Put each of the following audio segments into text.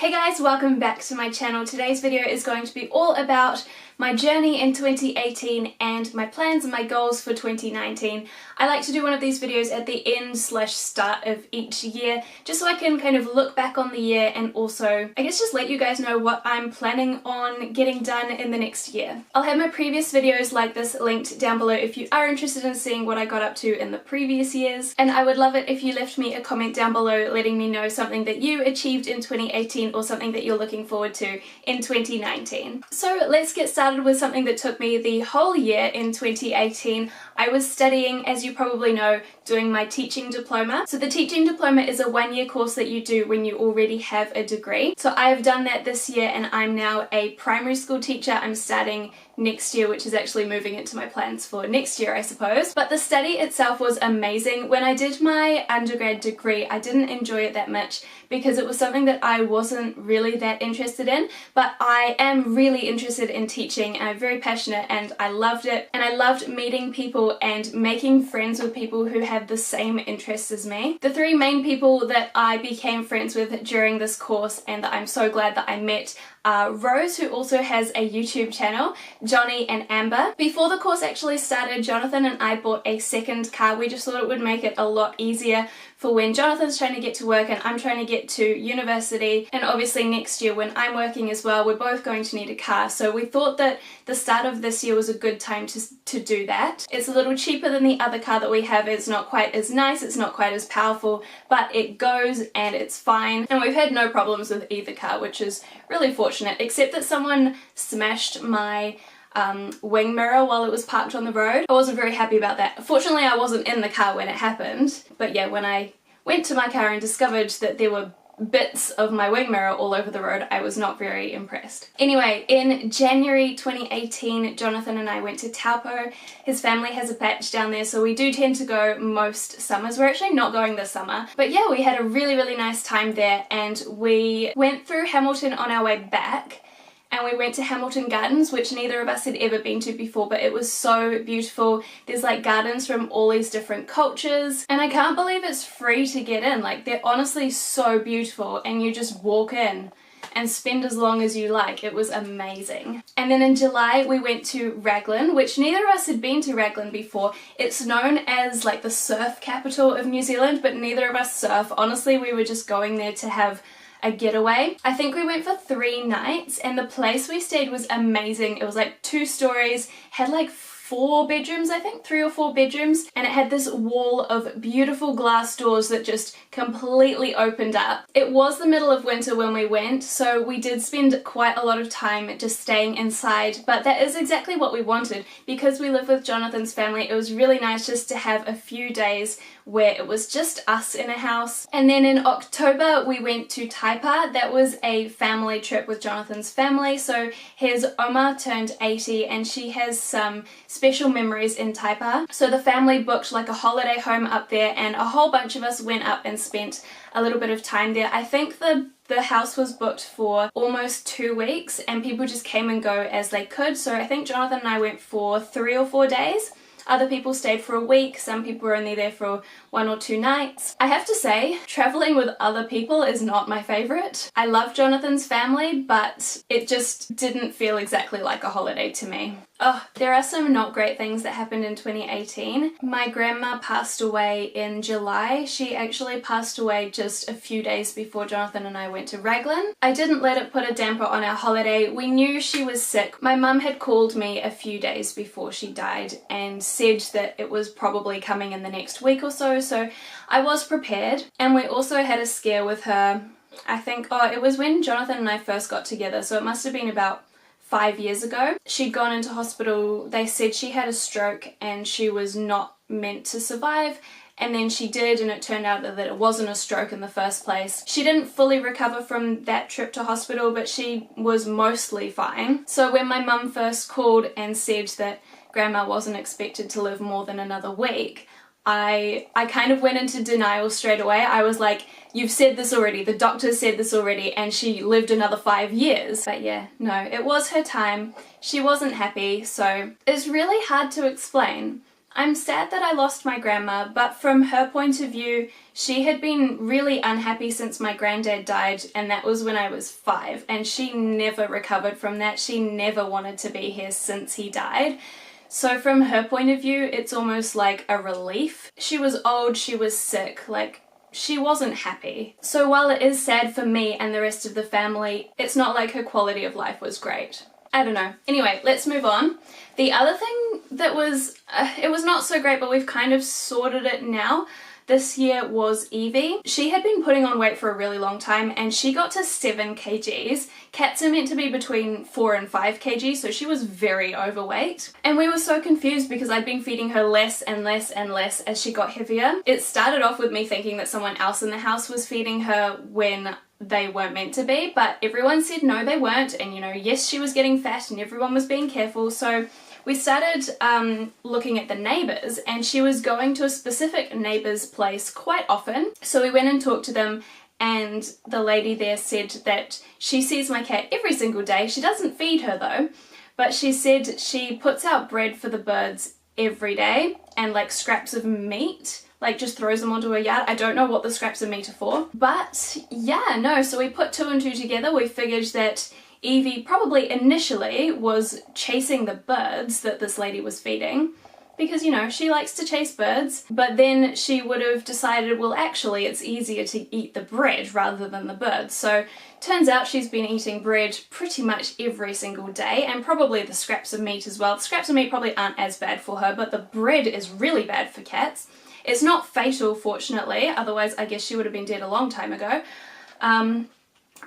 Hey guys, welcome back to my channel. Today's video is going to be all about my journey in 2018 and my plans and my goals for 2019. I like to do one of these videos at the end/start of each year just so I can kind of look back on the year and also I guess just let you guys know what I'm planning on getting done in the next year. I'll have my previous videos like this linked down below if you are interested in seeing what I got up to in the previous years, and I would love it if you left me a comment down below letting me know something that you achieved in 2018 or something that you're looking forward to in 2019. So let's get started with something that took me the whole year in 2018. I was studying, as you probably know, doing my teaching diploma. So the teaching diploma is a one-year course that you do when you already have a degree. So I have done that this year and I'm now a primary school teacher. I'm starting next year, which is actually moving into my plans for next year, I suppose. But the study itself was amazing. When I did my undergrad degree, I didn't enjoy it that much because it was something that I wasn't really that interested in, but I am really interested in teaching and I'm very passionate and I loved it. And I loved meeting people and making friends with people who have the same interests as me. The three main people that I became friends with during this course and that I'm so glad that I met are Rose, who also has a YouTube channel, Johnny and Amber. Before the course actually started, Jonathan and I bought a second car. We just thought it would make it a lot easier for when Jonathan's trying to get to work and I'm trying to get to university, and obviously next year when I'm working as well, we're both going to need a car. So we thought that the start of this year was a good time to do that. It's a little cheaper than the other car that we have. It's not quite as nice, it's not quite as powerful, but it goes and it's fine. And we've had no problems with either car, which is really fortunate, except that someone smashed my wing mirror while it was parked on the road. I wasn't very happy about that. Fortunately, I wasn't in the car when it happened, but yeah, when I went to my car and discovered that there were bits of my wing mirror all over the road, I was not very impressed. Anyway, in January 2018, Jonathan and I went to Taupo. His family has a patch down there, so we do tend to go most summers. We're actually not going this summer, but yeah, we had a really nice time there, and we went through Hamilton on our way back. And we went to Hamilton Gardens, which neither of us had ever been to before, but it was so beautiful. There's like gardens from all these different cultures, and I can't believe it's free to get in. Like, they're honestly so beautiful, and you just walk in and spend as long as you like. It was amazing. And then in July we went to Raglan, which neither of us had been to Raglan before. It's known as like the surf capital of New Zealand, but neither of us surf. Honestly, we were just going there to have a getaway. I think we went for 3 nights and the place we stayed was amazing. It was like 2 stories, had like 4 bedrooms, I think, 3 or 4 bedrooms, and it had this wall of beautiful glass doors that just completely opened up. It was the middle of winter when we went, so we did spend quite a lot of time just staying inside, but that is exactly what we wanted. Because we live with Jonathan's family, it was really nice just to have a few days where it was just us in a house. And then in October we went to Taipa. That was a family trip with Jonathan's family. So his Oma turned 80 and she has some special memories in Taipa. So the family booked like a holiday home up there and a whole bunch of us went up and spent a little bit of time there. I think the house was booked for almost 2 weeks and people just came and go as they could. So I think Jonathan and I went for 3 or 4 days. Other people stayed for a week, some people were only there for 1 or 2 nights. I have to say, traveling with other people is not my favourite. I love Jonathan's family, but it just didn't feel exactly like a holiday to me. Oh, there are some not great things that happened in 2018. My grandma passed away in July. She actually passed away just a few days before Jonathan and I went to Raglan. I didn't let it put a damper on our holiday. We knew she was sick. My mum had called me a few days before she died and said that it was probably coming in the next week or so, so I was prepared. And we also had a scare with her, I think, it was when Jonathan and I first got together, so it must have been about 5 years ago. She'd gone into hospital. They said she had a stroke and she was not meant to survive, and then she did, and it turned out that it wasn't a stroke in the first place. She didn't fully recover from that trip to hospital, but she was mostly fine. So when my mum first called and said that Grandma wasn't expected to live more than another week, I kind of went into denial straight away. I was like, you've said this already, the doctor said this already, and she lived another 5 years. But yeah, no, it was her time. She wasn't happy, so it's really hard to explain. I'm sad that I lost my grandma, but from her point of view, she had been really unhappy since my granddad died, and that was when I was 5, and she never recovered from that. She never wanted to be here since he died. So from her point of view, it's almost like a relief. She was old, she was sick, like, she wasn't happy. So while it is sad for me and the rest of the family, it's not like her quality of life was great. I don't know. Anyway, let's move on. The other thing that was, it was not so great, but we've kind of sorted it now this year was Evie. She had been putting on weight for a really long time and she got to 7 kgs. Cats are meant to be between 4 and 5 kgs, so she was very overweight. And we were so confused because I'd been feeding her less and less and less as she got heavier. It started off with me thinking that someone else in the house was feeding her when they weren't meant to be, but everyone said no, they weren't, and you know, yes, she was getting fat and everyone was being careful. So we started looking at the neighbours, and she was going to a specific neighbour's place quite often. So we went and talked to them, and the lady there said that she sees my cat every single day. She doesn't feed her though, but she said she puts out bread for the birds every day and like scraps of meat, like just throws them onto her yard. I don't know what the scraps of meat are for, but yeah, no, so we put 2 and 2 together. We figured that Evie probably initially was chasing the birds that this lady was feeding because, you know, she likes to chase birds, but then she would have decided, well, actually it's easier to eat the bread rather than the birds. So turns out she's been eating bread pretty much every single day, and probably the scraps of meat as well. The scraps of meat probably aren't as bad for her, but the bread is really bad for cats. It's not fatal, fortunately, otherwise I guess she would have been dead a long time ago.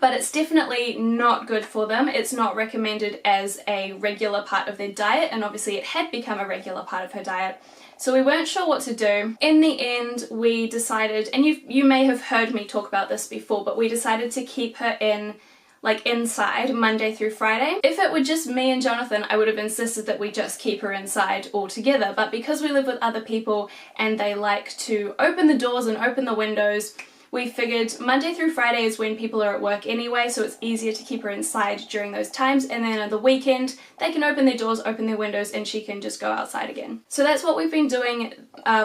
But it's definitely not good for them. It's not recommended as a regular part of their diet, and obviously it had become a regular part of her diet. So we weren't sure what to do. In the end, we decided, and you may have heard me talk about this before, but we decided to keep her in, like inside, Monday through Friday. If it were just me and Jonathan, I would have insisted that we just keep her inside altogether, but because we live with other people and they like to open the doors and open the windows, we figured Monday through Friday is when people are at work anyway, so it's easier to keep her inside during those times, and then on the weekend they can open their doors, open their windows, and she can just go outside again. So that's what we've been doing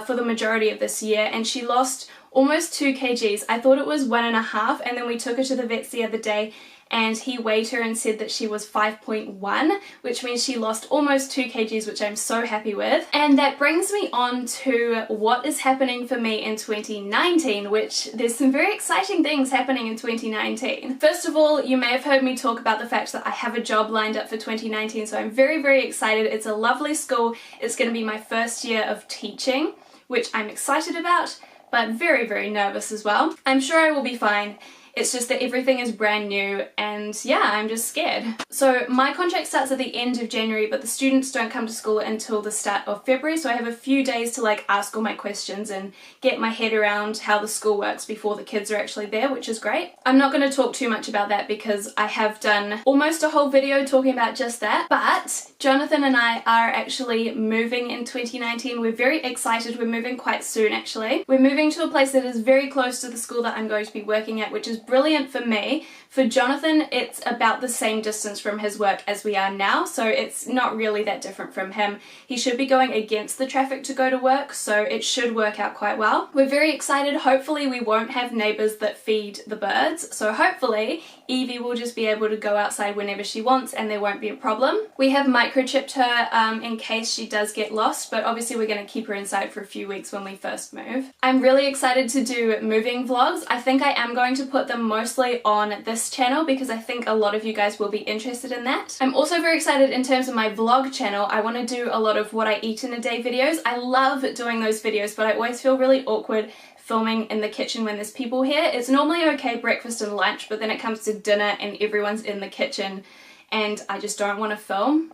for the majority of this year, and she lost almost 2 kgs. I thought it was 1.5, and then we took her to the vets the other day and he weighed her and said that she was 5.1, which means she lost almost 2 kgs, which I'm so happy with. And that brings me on to what is happening for me in 2019, which there's some very exciting things happening in 2019. First of all, you may have heard me talk about the fact that I have a job lined up for 2019, so I'm very, very excited. It's a lovely school. It's going to be my first year of teaching, which I'm excited about, but very, very nervous as well. I'm sure I will be fine. It's just that everything is brand new and yeah, I'm just scared. So my contract starts at the end of January, but the students don't come to school until the start of February, so I have a few days to like ask all my questions and get my head around how the school works before the kids are actually there, which is great. I'm not going to talk too much about that because I have done almost a whole video talking about just that, but Jonathan and I are actually moving in 2019. We're very excited. We're moving quite soon actually. We're moving to a place that is very close to the school that I'm going to be working at, which is brilliant for me. For Jonathan, it's about the same distance from his work as we are now, so it's not really that different from him. He should be going against the traffic to go to work, so it should work out quite well. We're very excited. Hopefully we won't have neighbours that feed the birds, so hopefully Evie will just be able to go outside whenever she wants and there won't be a problem. We have microchipped her in case she does get lost, but obviously we're going to keep her inside for a few weeks when we first move. I'm really excited to do moving vlogs. I think I am going to put them mostly on this channel because I think a lot of you guys will be interested in that. I'm also very excited in terms of my vlog channel. I want to do a lot of what I eat in a day videos. I love doing those videos, but I always feel really awkward filming in the kitchen when there's people here. It's normally okay breakfast and lunch, but then it comes to dinner and everyone's in the kitchen and I just don't want to film.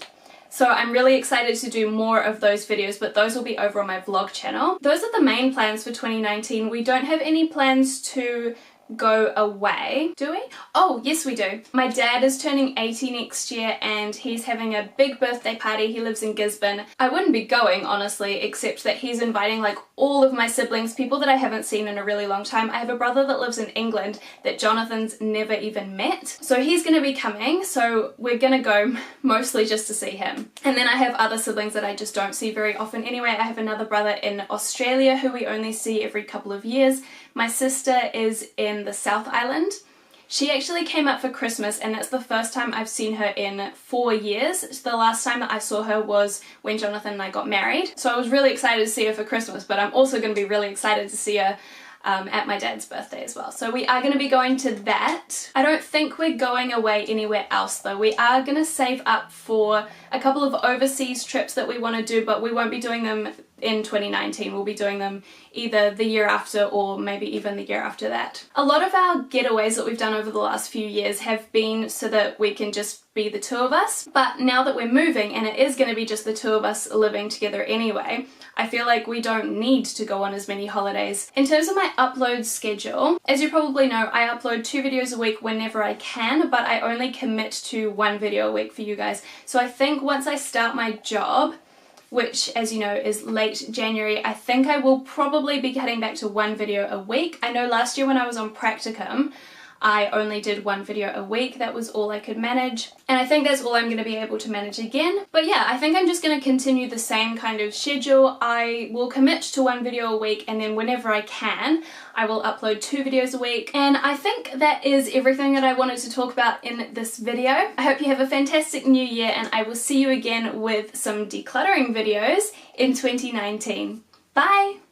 So I'm really excited to do more of those videos, but those will be over on my vlog channel. Those are the main plans for 2019. We don't have any plans to go away. Do we? Oh, yes we do. My dad is turning 80 next year and he's having a big birthday party. He lives in Gisborne. I wouldn't be going, honestly, except that he's inviting like all of my siblings, people that I haven't seen in a really long time. I have a brother that lives in England that Jonathan's never even met. So he's gonna be coming, so we're gonna go mostly just to see him. And then I have other siblings that I just don't see very often anyway. I have another brother in Australia who we only see every couple of years. My sister is in the South Island. She actually came up for Christmas and it's the first time I've seen her in 4 years. The last time that I saw her was when Jonathan and I got married. So I was really excited to see her for Christmas, but I'm also going to be really excited to see her at my dad's birthday as well. So we are going to be going to that. I don't think we're going away anywhere else though. We are going to save up for a couple of overseas trips that we want to do, but we won't be doing them in 2019. We'll be doing them either the year after or maybe even the year after that. A lot of our getaways that we've done over the last few years have been so that we can just be the two of us, but now that we're moving and it is going to be just the two of us living together anyway, I feel like we don't need to go on as many holidays. In terms of my upload schedule, as you probably know, I upload 2 videos a week whenever I can, but I only commit to 1 video a week for you guys. So I think once I start my job, which as you know is late January, I think I will probably be cutting back to 1 video a week. I know last year when I was on practicum, I only did 1 video a week. That was all I could manage. And I think that's all I'm going to be able to manage again. But yeah, I think I'm just going to continue the same kind of schedule. I will commit to 1 video a week and then whenever I can, I will upload 2 videos a week. And I think that is everything that I wanted to talk about in this video. I hope you have a fantastic new year and I will see you again with some decluttering videos in 2019. Bye!